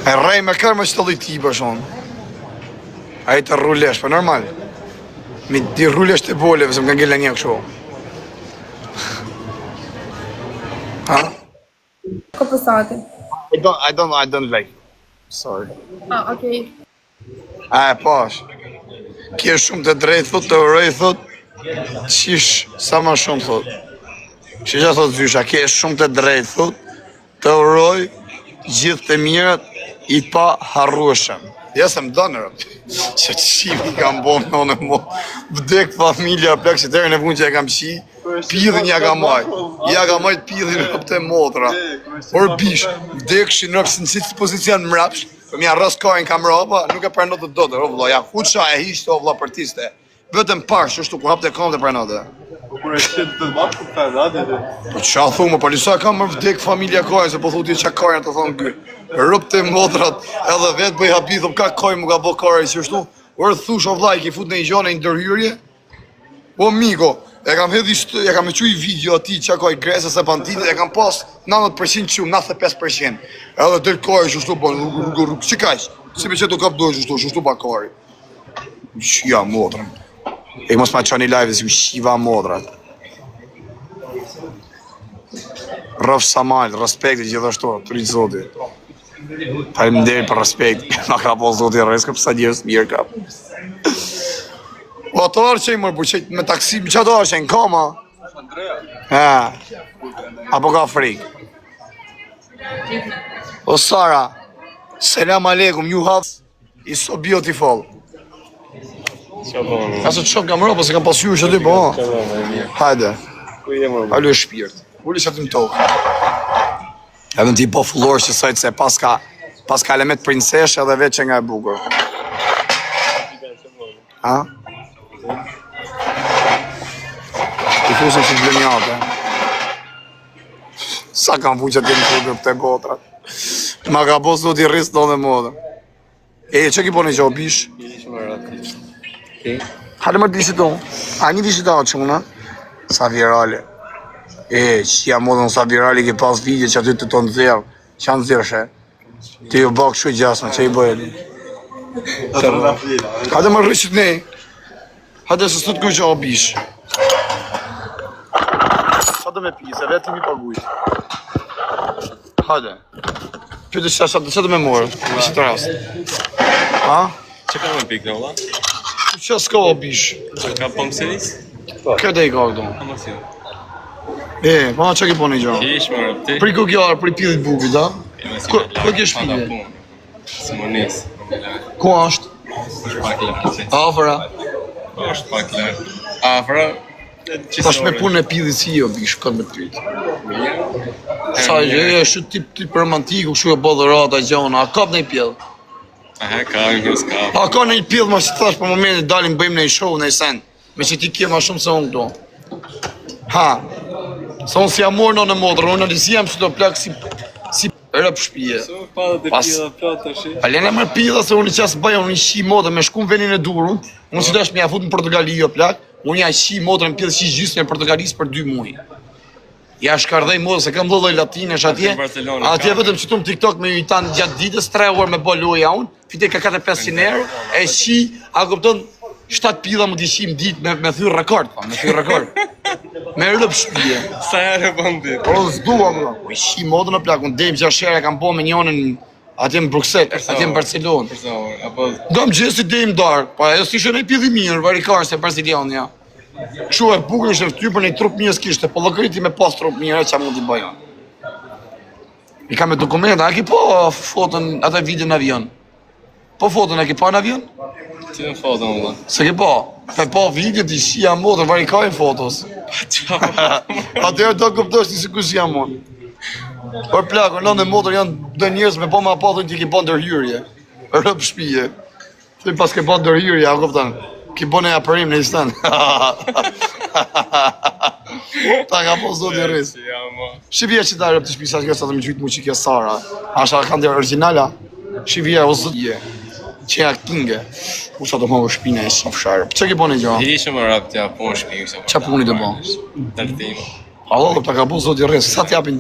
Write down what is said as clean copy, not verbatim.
E rrej me kërë me që të dhiti për shumë. A i të rrulesh, për normal. Mi ti rrulesh të bole, vëzëm ka ngella një kësho. Ha? Ko pësati? I don't like. Sorry. Okay. A, pash. Kje shumë të drejtë, thot, të uroj, thot, qish sa ma shumë, thot. Që thot zysha, kje shumë të drejtë, thot, të uroj, gjithë të mirët, i pa harrueshëm. Jesë më dënërë, që qimi kam bo në mo, vdek familja, plak që tërën e vun që e kam qi, pidhin ja ka maj, pidhin rëp të motra. Por bish, vdek që në rëpës në qitë pozicion më rapsh, për mja rës kajnë kam rëpa, nuk e përnot të dote, o vla, ja huqa e hishtë, o vla për tiste. Vetëm parë, që shtu ku hap të kam të përnote. Po kur e qëtë të bashkë për të rrati dhe? Po qa thumë, po lisa kam më vdek familja kajnë, se po thuti që kajnë të thonë kërë. Rëp të motrat, edhe vetë bëj habithëm, ka kajnë mu ka bo kajnë që shtu. Orë thush o vla, i ki fut në i gjone i ndërhyrje. Po miko, e kam e quj video ati që kaj gresës e pantinit, e kam pas 90% qumë, 95%. Edhe del kajnë që shtu, po rrugë, që kajsh? Si me që të kap dojë që shtu pa kajnë. Shia motrën. E mos ma qani live si u shiva modrat. Rëf Samal, respekti gjithashtu, të rritë zoti. Faleminderit për respekt, ma ka po zoti rreskë, pësa njërës mirë ka. O ato arë që i mërë buqet me taksim, që ato arë që i në koma? Andrea. Apo ka frikë? O Sara, selam aleikum, you have is so beautiful. Asë të shok kam rëpa, se kam pasur që ty, po. Hajde. Halu e shpirt. Uli që aty në tokë. Edhe në ti po fullor që sajtë se pas ka element prinseshe edhe veç që nga e bukur. Ha? I fusën që të blënjate. Sa kam pu që ti në bukur për te gotrat. Ma ka po sot i rrisë do dhe modë. E, që ki po në gjo bish? Hale më të dishit do. A një dishit do që mëna? Sa virale. E, që jam modën sa virale ki pas video që aty të të nëzirë. Që anë nëzirë, ti ju bakë shu i gjasme, që i bëjë. Hade më rrëshit ne. Hade se sot kërë që o bish. Sa do me pise, vetë mi pagujt. Hade. Pyte që do me morë, në që të rast. Ha? Që ka me pikë në vla? Që s'ka o bish? Ka pëmë seris? Këtë e i ka këto. Amasion. E, pa që ki po një gjëra? Ish më rëpti? Pri ku kjo arë, pri pidhit bukit, da? Ku kjo shpije? Simonis. Ku ashtë? është pak lartë. Afra? është pak lartë. Afra? Tash me punë e pidhit si jo, bish, këtë me të pyjtë. Sa e është tip romantiku, shu e bodhërata, gjona, a kap në i pjedhë? Aha, ka një s'ka. A ka në i pjedhë, ma që të thash për momentit dalim bëjmë në i show në i sen, me që ti kje ma shumë se unë këto. Ha, se unë si amor në modrë, unë në lisi jam që do plak si rëp shpije. Alene më pidha se unë i qasë bëja, unë i shi modrë me shku në venin e durun, unë si dash me ja fut në Portugali jo plak, unë ja shi modrë në pidhë shi gjysë në Portugalisë për 2 muaj. Ja shkardhej modrë, se kam dhëlloj latinesh atje, atje vetëm që tumë TikTok me ju i tanë gjatë ditës, 3 orë me bo loja unë, fitej ka 4-500 euro, e shi, a kupton, 7 pidha më t'i shim ditë me thyrë rekord, me thyrë rekord. Me rëp shpije. Sa herë bëndit? Por s'dua më. Po shi modën në plak, unë dejmë 6 herë kam po me njënën atje në Bruxelles, atje në Barcelonë. Gam gjesi dejmë darë, pa e s'ishë në i pidhi mirë, varikarë se Barcelona, ja. Kështu e bukur ishte ty për një trup mirë s'kishte, po lëkëriti me pas trup mirë, që mund t'i bëja. I ka me dokumenta, a ki po fotën, atë video në avion? Po fotën, a ki po në avion? Që në fotën, më se ki po, pe po video t'i shia modën, varikajnë fotos. Atëherë do këptosh një si ku shia modën. Por plako, në motor janë dë njerëz me po ma patën që ki po ndërhyrje. Rëp shpije. Të pas ke po ndërhyrje, a këptan. Ki bo në apërim në istan. Ta ka po zdo një rrisë. Shqivija që ta rëp të shpisa që kësa të më gjytë mu që kja Sara. Asha kanë dhe originala. Shqivija o zëtje. Që ja kinge. U sa të më vë shpina e si fsharë. Që ki bo në gjo? Ishë më rap t'ja po në shpi. Qa puni të bo? Tërtim. Allo, ta ka po zdo një rrisë. Sa t'japin